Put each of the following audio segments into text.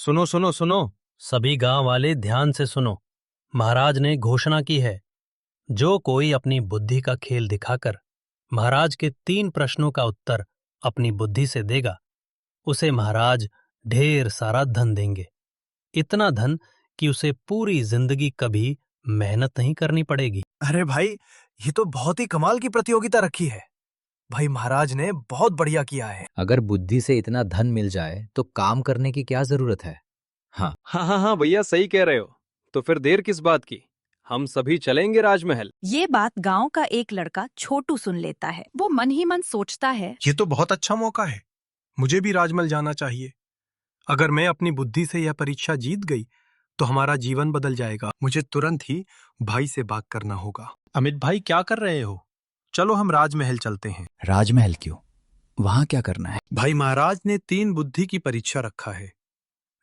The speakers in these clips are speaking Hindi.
सुनो सुनो सुनो, सभी गांव वाले ध्यान से सुनो। महाराज ने घोषणा की है, जो कोई अपनी बुद्धि का खेल दिखाकर महाराज के 3 प्रश्नों का उत्तर अपनी बुद्धि से देगा, उसे महाराज ढेर सारा धन देंगे। इतना धन कि उसे पूरी जिंदगी कभी मेहनत नहीं करनी पड़ेगी। अरे भाई, ये तो बहुत ही कमाल की प्रतियोगिता रखी है। भाई महाराज ने बहुत बढ़िया किया है। अगर बुद्धि से इतना धन मिल जाए तो काम करने की क्या जरूरत है। हाँ हाँ भैया, सही कह रहे हो। तो फिर देर किस बात की, हम सभी चलेंगे राजमहल। ये बात गांव का एक लड़का छोटू सुन लेता है। वो मन ही मन सोचता है, ये तो बहुत अच्छा मौका है, मुझे भी राजमहल जाना चाहिए। अगर मैं अपनी बुद्धि से यह परीक्षा जीत गई तो हमारा जीवन बदल जाएगा। मुझे तुरंत ही भाई से बात करना होगा। अमित भाई, क्या कर रहे हो? चलो हम राजमहल चलते हैं। राजमहल क्यों? वहां क्या करना है? भाई महाराज ने 3 बुद्धि की परीक्षा रखा है।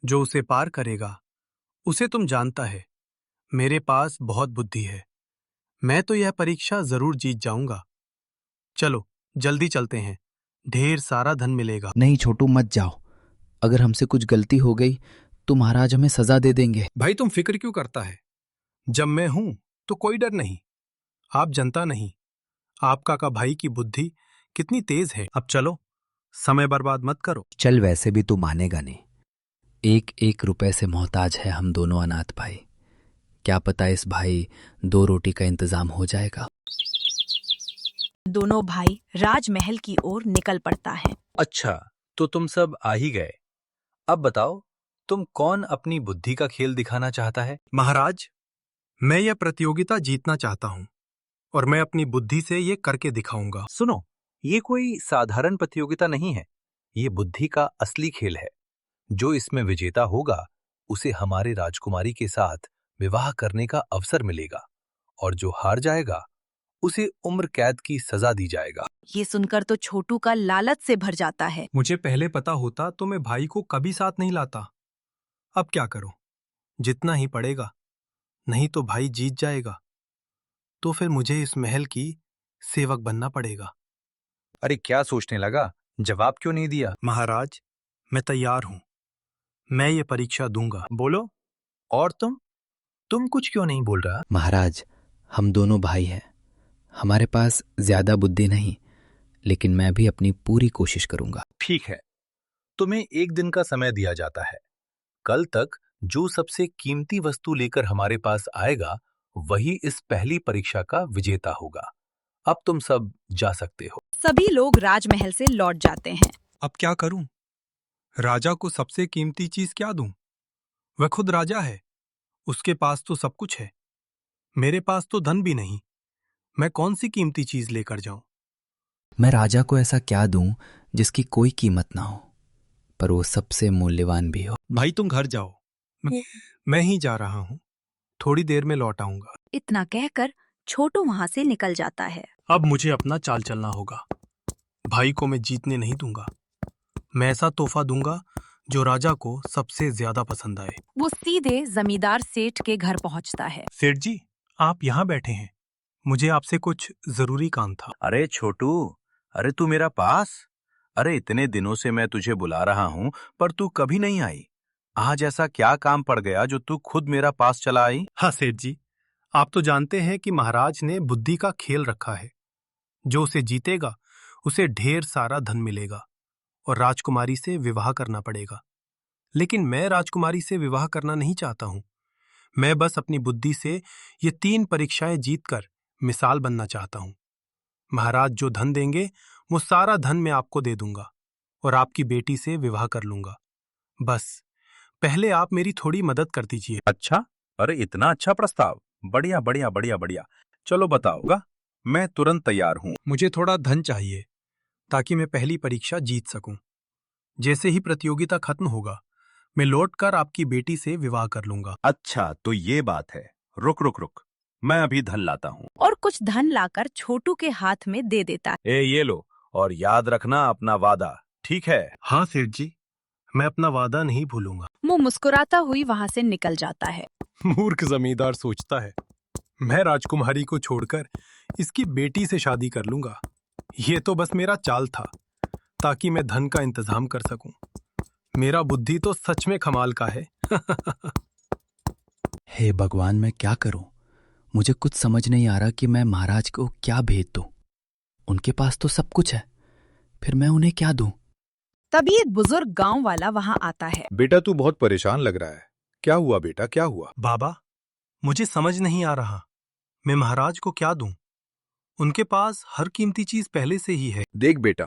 जो उसे पार करेगा उसे तुम जानता है, मेरे पास बहुत बुद्धि है, मैं तो यह परीक्षा जरूर जीत जाऊंगा। चलो जल्दी चलते हैं, ढेर सारा धन मिलेगा। नहीं छोटू, मत जाओ। अगर हमसे कुछ गलती हो गई तो महाराज हमें सजा दे देंगे। भाई तुम फिक्र क्यों करता है, जब मैं हूं तो कोई डर नहीं। आप जनता नहीं, आपका का भाई की बुद्धि कितनी तेज है। अब चलो, समय बर्बाद मत करो। चल, वैसे भी तू मानेगा नहीं। 1-1 रुपए से मोहताज है हम दोनों अनाथ भाई। क्या पता इस भाई 2 रोटी का इंतजाम हो जाएगा। दोनों भाई राजमहल की ओर निकल पड़ता है। अच्छा, तो तुम सब आ ही गए। अब बताओ, तुम कौन अपनी बुद्धि का खेल दिखाना चाहता है? महाराज, मैं यह प्रतियोगिता जीतना चाहता हूं और मैं अपनी बुद्धि से ये करके दिखाऊंगा। सुनो, ये कोई साधारण प्रतियोगिता नहीं है, ये बुद्धि का असली खेल है। जो इसमें विजेता होगा उसे हमारे राजकुमारी के साथ विवाह करने का अवसर मिलेगा, और जो हार जाएगा उसे उम्र कैद की सजा दी जाएगा। ये सुनकर तो छोटू का लालच से भर जाता है। मुझे पहले पता होता तो मैं भाई को कभी साथ नहीं लाता। अब क्या करूं, जितना ही पड़ेगा, नहीं तो भाई जीत जाएगा तो फिर मुझे इस महल की सेवक बनना पड़ेगा। अरे क्या सोचने लगा, जवाब क्यों नहीं दिया? महाराज, मैं तैयार हूं, मैं ये परीक्षा दूंगा। बोलो। और तुम कुछ क्यों नहीं बोल रहा? महाराज, हम दोनों भाई हैं, हमारे पास ज्यादा बुद्धि नहीं, लेकिन मैं भी अपनी पूरी कोशिश करूंगा। ठीक है, तुम्हें 1 दिन का समय दिया जाता है। कल तक जो सबसे कीमती वस्तु लेकर हमारे पास आएगा वही इस पहली परीक्षा का विजेता होगा। अब तुम सब जा सकते हो। सभी लोग राजमहल से लौट जाते हैं। अब क्या करूं? राजा को सबसे कीमती चीज क्या दूं? वह खुद राजा है, उसके पास तो सब कुछ है, मेरे पास तो धन भी नहीं। मैं कौन सी कीमती चीज लेकर जाऊं? मैं राजा को ऐसा क्या दूं जिसकी कोई कीमत ना हो, पर वो सबसे मूल्यवान भी हो। भाई तुम घर जाओ, मैं ही जा रहा हूं, थोड़ी देर में लौट आऊंगा। इतना कहकर छोटू वहां से निकल जाता है। अब मुझे अपना चाल चलना होगा। भाई को मैं जीतने नहीं दूंगा। मैं ऐसा तोहफा दूंगा जो राजा को सबसे ज्यादा पसंद आए। वो सीधे जमींदार सेठ के घर पहुंचता है। सेठ जी, आप यहाँ बैठे हैं, मुझे आपसे कुछ जरूरी काम था। अरे छोटू, अरे तू मेरा पास। अरे इतने दिनों से मैं तुझे बुला रहा हूं पर तू कभी नहीं आई। आज ऐसा क्या काम पड़ गया जो तू खुद मेरा पास चला आई? हाँ सेठ जी, आप तो जानते हैं कि महाराज ने बुद्धि का खेल रखा है। जो उसे जीतेगा उसे ढेर सारा धन मिलेगा और राजकुमारी से विवाह करना पड़ेगा। लेकिन मैं राजकुमारी से विवाह करना नहीं चाहता हूं। मैं बस अपनी बुद्धि से ये 3 परीक्षाएं जीतकर मिसाल बनना चाहता हूं। महाराज जो धन देंगे वो सारा धन मैं आपको दे दूंगा और आपकी बेटी से विवाह कर लूंगा। बस पहले आप मेरी थोड़ी मदद कर दीजिए। अच्छा, अरे इतना अच्छा प्रस्ताव। बढ़िया बढ़िया बढ़िया बढ़िया। चलो बताओगा, मैं तुरंत तैयार हूँ। मुझे थोड़ा धन चाहिए ताकि मैं पहली परीक्षा जीत सकूं। जैसे ही प्रतियोगिता खत्म होगा मैं लौटकर आपकी बेटी से विवाह कर लूंगा। अच्छा, तो ये बात है। रुक रुक रुक, मैं अभी धन लाता हूँ। और कुछ धन लाकर छोटू के हाथ में दे देता है। ये लो, और याद रखना अपना वादा, ठीक है? हाँ सेठ जी, मैं अपना वादा नहीं भूलूंगा। वो मुस्कुराता हुई वहां से निकल जाता है। मूर्ख जमींदार सोचता है मैं राजकुमारी को छोड़कर इसकी बेटी से शादी कर लूंगा। ये तो बस मेरा चाल था ताकि मैं धन का इंतजाम कर सकूं। मेरा बुद्धि तो सच में कमाल का है। हे भगवान, मैं क्या करूं? मुझे कुछ समझ नहीं आ रहा कि मैं महाराज को क्या भेज दूं। उनके पास तो सब कुछ है, फिर मैं उन्हें क्या दूं? तभी एक बुजुर्ग गांव वाला वहां आता है। बेटा तू बहुत परेशान लग रहा है। क्या हुआ बेटा, क्या हुआ? बाबा, मुझे समझ नहीं आ रहा मैं महाराज को क्या दूं। उनके पास हर कीमती चीज पहले से ही है। देख बेटा,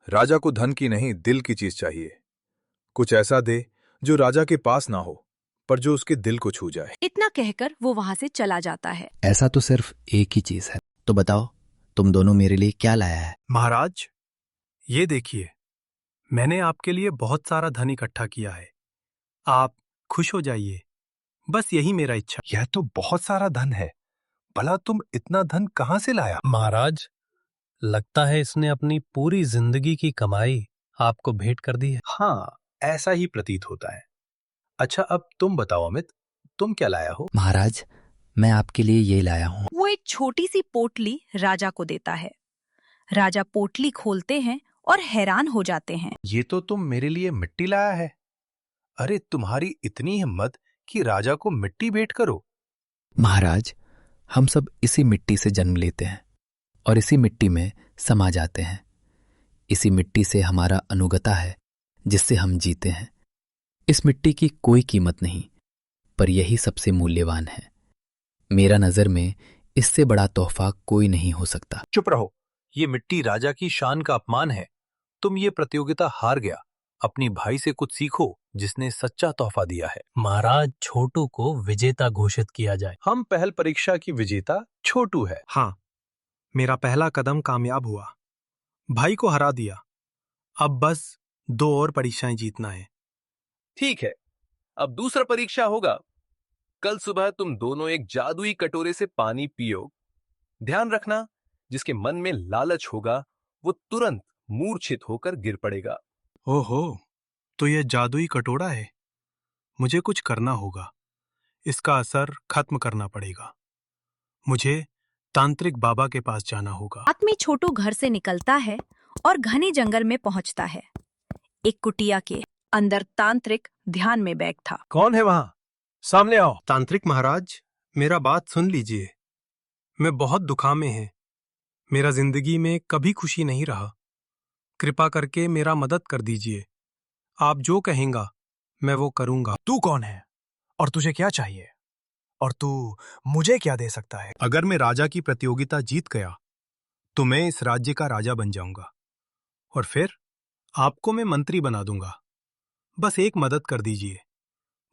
राजा को धन की नहीं दिल की चीज चाहिए। कुछ ऐसा दे जो राजा के पास ना हो, पर जो उसके दिल को छू जाए। इतना कहकर वो वहां से चला जाता है। ऐसा तो सिर्फ एक ही चीज है, तो बताओ तुम दोनों मेरे लिए क्या लाया है? महाराज, ये देखिए, मैंने आपके लिए बहुत सारा धन इकट्ठा किया है। आप खुश हो जाइए, बस यही मेरा इच्छा। यह तो बहुत सारा धन है। भला तुम इतना धन कहाँ से लाया? महाराज, लगता है इसने अपनी पूरी जिंदगी की कमाई आपको भेंट कर दी है। हाँ, ऐसा ही प्रतीत होता है। अच्छा, अब तुम बताओ अमित, तुम क्या लाया हो? महाराज, मैं आपके लिए ये लाया हूं। वो एक छोटी सी पोटली राजा को देता है। राजा पोटली खोलते हैं और हैरान हो जाते हैं। ये तो तुम मेरे लिए मिट्टी लाया है। अरे, तुम्हारी इतनी हिम्मत कि राजा को मिट्टी भेंट करो। महाराज, हम सब इसी मिट्टी से जन्म लेते हैं और इसी मिट्टी में समा जाते हैं। इसी मिट्टी से हमारा अनुगता है, जिससे हम जीते हैं। इस मिट्टी की कोई कीमत नहीं, पर यही सबसे मूल्यवान है। मेरा नजर में इससे बड़ा तोहफा कोई नहीं हो सकता। चुप रहो, ये मिट्टी राजा की शान का अपमान है। तुम ये प्रतियोगिता हार गया। अपनी भाई से कुछ सीखो, जिसने सच्चा तोहफा दिया है। महाराज, छोटू को विजेता घोषित किया जाए। हम पहल परीक्षा की विजेता छोटू है। हाँ, मेरा पहला कदम कामयाब हुआ। भाई को हरा दिया। अब बस 2 और परीक्षाएं जीतना है। ठीक है, अब दूसरा परीक्षा होगा। कल सुबह तुम दोनों एक जादुई कटोरे से पानी पियो। ध्यान रखना, जिसके मन में लालच होगा वो तुरंत मूर्छित होकर गिर पड़ेगा। ओहो, तो यह जादुई कटोरा है। मुझे कुछ करना होगा। इसका असर खत्म करना पड़ेगा। मुझे तांत्रिक बाबा के पास जाना होगा। रात में छोटू घर से निकलता है और घने जंगल में पहुंचता है। एक कुटिया के अंदर तांत्रिक ध्यान में बैठा था। कौन है वहां? सामने आओ। तांत्रिक महाराज, मेरा बात सुन लीजिए। मैं बहुत दुखा में है। मेरा जिंदगी में कभी खुशी नहीं रहा। कृपा करके मेरा मदद कर दीजिए। आप जो कहेंगा मैं वो करूंगा। तू कौन है और तुझे क्या चाहिए? और तू मुझे क्या दे सकता है? अगर मैं राजा की प्रतियोगिता जीत गया तो मैं इस राज्य का राजा बन जाऊंगा और फिर आपको मैं मंत्री बना दूंगा। बस एक मदद कर दीजिए,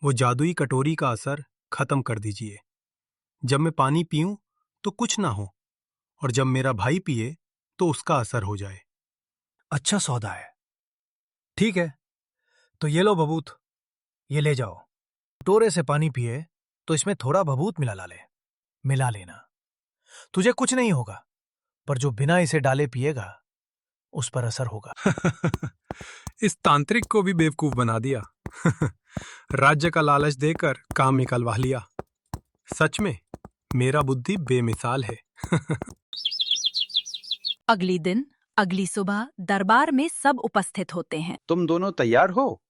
वो जादुई कटोरी का असर खत्म कर दीजिए। जब मैं पानी पीऊं तो कुछ ना हो, और जब मेरा भाई पिए तो उसका असर हो जाए। अच्छा सौदा है। ठीक है, तो ये लो भभूत, ये ले जाओ। कटोरे से पानी पिए तो इसमें थोड़ा भभूत मिला लेना। तुझे कुछ नहीं होगा, पर जो बिना इसे डाले पिएगा उस पर असर होगा। इस तांत्रिक को भी बेवकूफ बना दिया। राज्य का लालच देकर काम निकलवा लिया। सच में मेरा बुद्धि बेमिसाल है। अगली दिन अगली सुबह दरबार में सब उपस्थित होते हैं। तुम दोनों तैयार हो?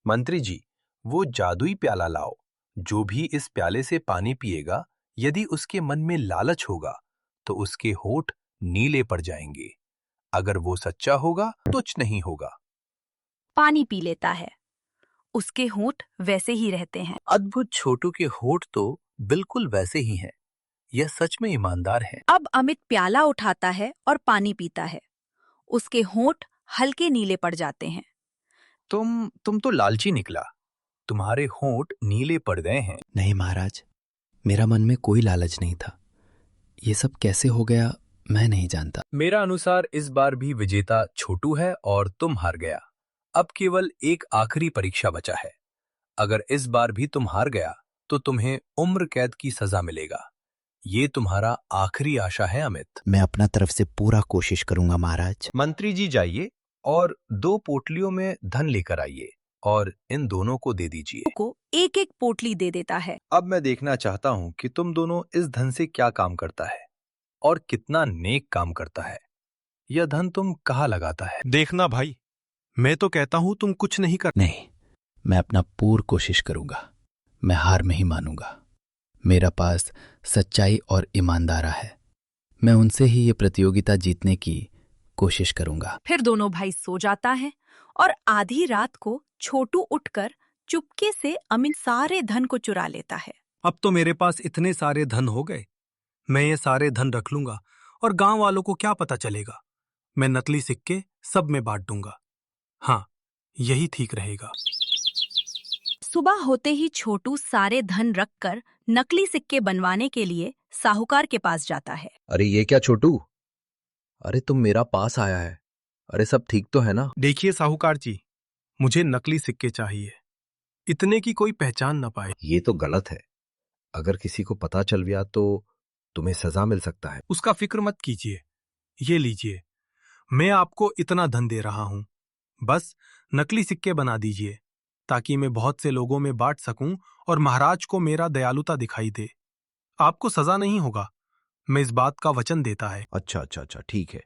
मंत्री जी, वो जादुई प्याला लाओ। जो भी इस प्याले से पानी पिएगा, यदि उसके मन में लालच होगा तो उसके होठ नीले पड़ जाएंगे। अगर वो सच्चा होगा तो कुछ नहीं होगा। पानी पी लेता है। उसके होंठ वैसे ही रहते हैं। अद्भुत, छोटू के होठ तो बिल्कुल वैसे ही हैं। यह सच में ईमानदार है। अब अमित प्याला उठाता है और पानी पीता है। उसके होंठ हल्के नीले पड़ जाते हैं। तुम तो लालची निकला। तुम्हारे होंठ नीले पड़ गए हैं। नहीं महाराज, मेरा मन में कोई लालच नहीं था। ये सब कैसे हो गया मैं नहीं जानता। मेरा अनुसार इस बार भी विजेता छोटू है और तुम हार गया। अब केवल एक आखिरी परीक्षा बचा है। अगर इस बार भी तुम हार गया तो तुम्हें उम्र कैद की सजा मिलेगा। ये तुम्हारा आखिरी आशा है अमित। मैं अपना तरफ से पूरा कोशिश करूंगा महाराज। मंत्री जी, जाइए और 2 पोटलियों में धन लेकर आइए और इन दोनों को दे दीजिए। को एक एक पोटली दे देता है। अब मैं देखना चाहता हूं कि तुम दोनों इस धन से क्या काम करता है और कितना नेक काम करता है। यह धन तुम कहाँ लगाता है? देखना भाई, मैं तो कहता हूं तुम कुछ नहीं कर। नहीं, मैं अपना पूर्ण कोशिश करूंगा। मैं हार नहीं मानूंगा। मेरा पास सच्चाई और ईमानदारी है। मैं उनसे ही ये प्रतियोगिता जीतने की कोशिश करूंगा। फिर दोनों भाई सो जाता है और आधी रात को छोटू उठकर चुपके से अमित सारे धन को चुरा लेता है। अब तो मेरे पास इतने सारे धन हो गए, मैं ये सारे धन रख लूंगा और गांव वालों को क्या पता चलेगा। मैं नकली सिक्के सब में बांट दूंगा। हाँ, यही ठीक रहेगा। सुबह होते ही छोटू सारे धन रखकर नकली सिक्के बनवाने के लिए साहूकार के पास जाता है। अरे ये क्या छोटू, अरे तुम मेरा पास आया है। अरे सब ठीक तो है ना? देखिए साहूकार जी, मुझे नकली सिक्के चाहिए, इतने की कोई पहचान न पाए। ये तो गलत है। अगर किसी को पता चल गया तो तुम्हें सजा मिल सकता है। उसका फिक्र मत कीजिए, ये लीजिए, मैं आपको इतना धन दे रहा हूं, बस नकली सिक्के बना दीजिए ताकि मैं बहुत से लोगों में बांट सकूं और महाराज को मेरा दयालुता दिखाई दे। आपको सजा नहीं होगा, मैं इस बात का वचन देता है। अच्छा, ठीक है।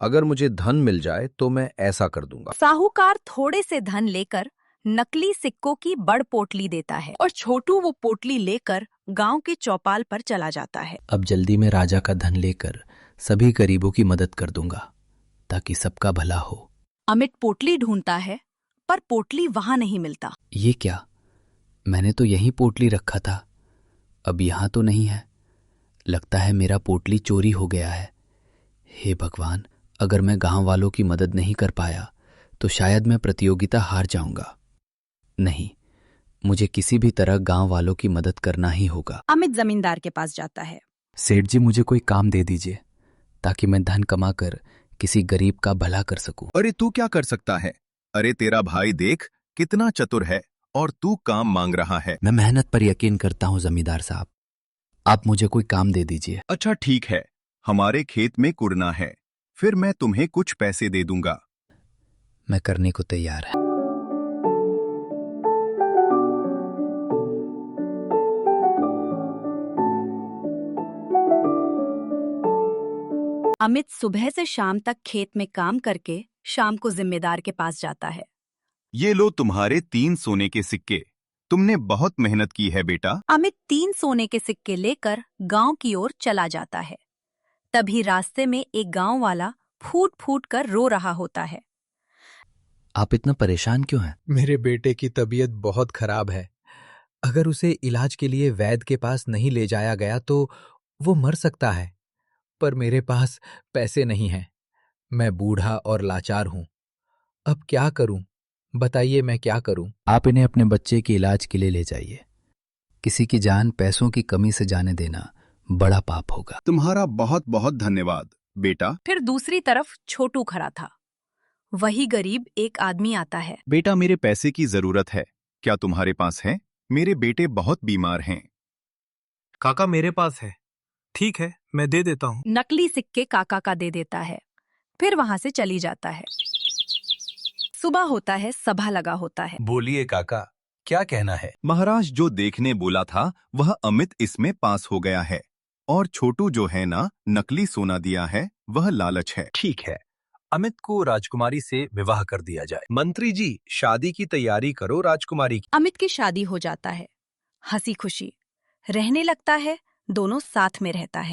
अगर मुझे धन मिल जाए तो मैं ऐसा कर दूंगा। साहूकार थोड़े से धन लेकर नकली सिक्कों की बड़ पोटली देता है और छोटू वो पोटली लेकर गांव के चौपाल पर चला जाता है। अब जल्दी में राजा का धन लेकर सभी गरीबों की मदद कर दूंगा ताकि सबका भला हो। अमित पोटली ढूंढता है पर पोटली वहां नहीं मिलता। ये क्या? मैंने तो यहीं पोटली रखा था, अब यहाँ तो नहीं है। लगता है मेरा पोटली चोरी हो गया है। हे भगवान, अगर मैं गांव वालों की मदद नहीं कर पाया तो शायद मैं प्रतियोगिता हार जाऊंगा। नहीं, मुझे किसी भी तरह गांव वालों की मदद करना ही होगा। अमित जमींदार के पास जाता है। सेठ जी, मुझे कोई काम दे दीजिए ताकि मैं धन कमाकर किसी गरीब का भला कर सकूं। अरे तू क्या कर सकता है? अरे तेरा भाई देख कितना चतुर है और तू काम मांग रहा है। मैं मेहनत पर यकीन करता हूं जमींदार साहब, आप मुझे कोई काम दे दीजिए। अच्छा ठीक है, हमारे खेत में कुड़ना है, फिर मैं तुम्हें कुछ पैसे दे दूंगा। मैं करने को तैयार है। अमित सुबह से शाम तक खेत में काम करके शाम को जिम्मेदार के पास जाता है। ये लो तुम्हारे 3 सोने के सिक्के, तुमने बहुत मेहनत की है बेटा। अमित 3 सोने के सिक्के लेकर गांव की ओर चला जाता है। तभी रास्ते में एक गांव वाला फूट फूट कर रो रहा होता है। आप इतना परेशान क्यों हैं? मेरे बेटे की तबीयत बहुत खराब है। अगर उसे इलाज के लिए वैद्य के पास नहीं ले जाया गया तो वो मर सकता है, पर मेरे पास पैसे नहीं हैं। मैं बूढ़ा और लाचार हूं। अब क्या करूं? बताइए मैं क्या करूं? आप इन्हें अपने बच्चे के इलाज के लिए ले जाइए। किसी की जान पैसों की कमी से जाने देना बड़ा पाप होगा। तुम्हारा बहुत बहुत धन्यवाद बेटा। फिर दूसरी तरफ छोटू खड़ा था। वही गरीब एक आदमी आता है। बेटा मेरे पैसे की जरूरत है, क्या तुम्हारे पास है? मेरे बेटे बहुत बीमार हैं। काका मेरे पास है। ठीक है, मैं दे देता हूँ। नकली सिक्के काका का दे देता है, फिर वहां से चली जाता है। सुबह होता है, सभा लगा होता है। बोलिए काका, क्या कहना है? महाराज जो देखने बोला था वह अमित इसमें पास हो गया है, और छोटू जो है ना नकली सोना दिया है वह लालच है। ठीक है, अमित को राजकुमारी से विवाह कर दिया जाए। मंत्री जी, शादी की तैयारी करो राजकुमारी की। अमित की शादी हो जाता है। हंसी खुशी रहने लगता है, दोनों साथ में रहता है।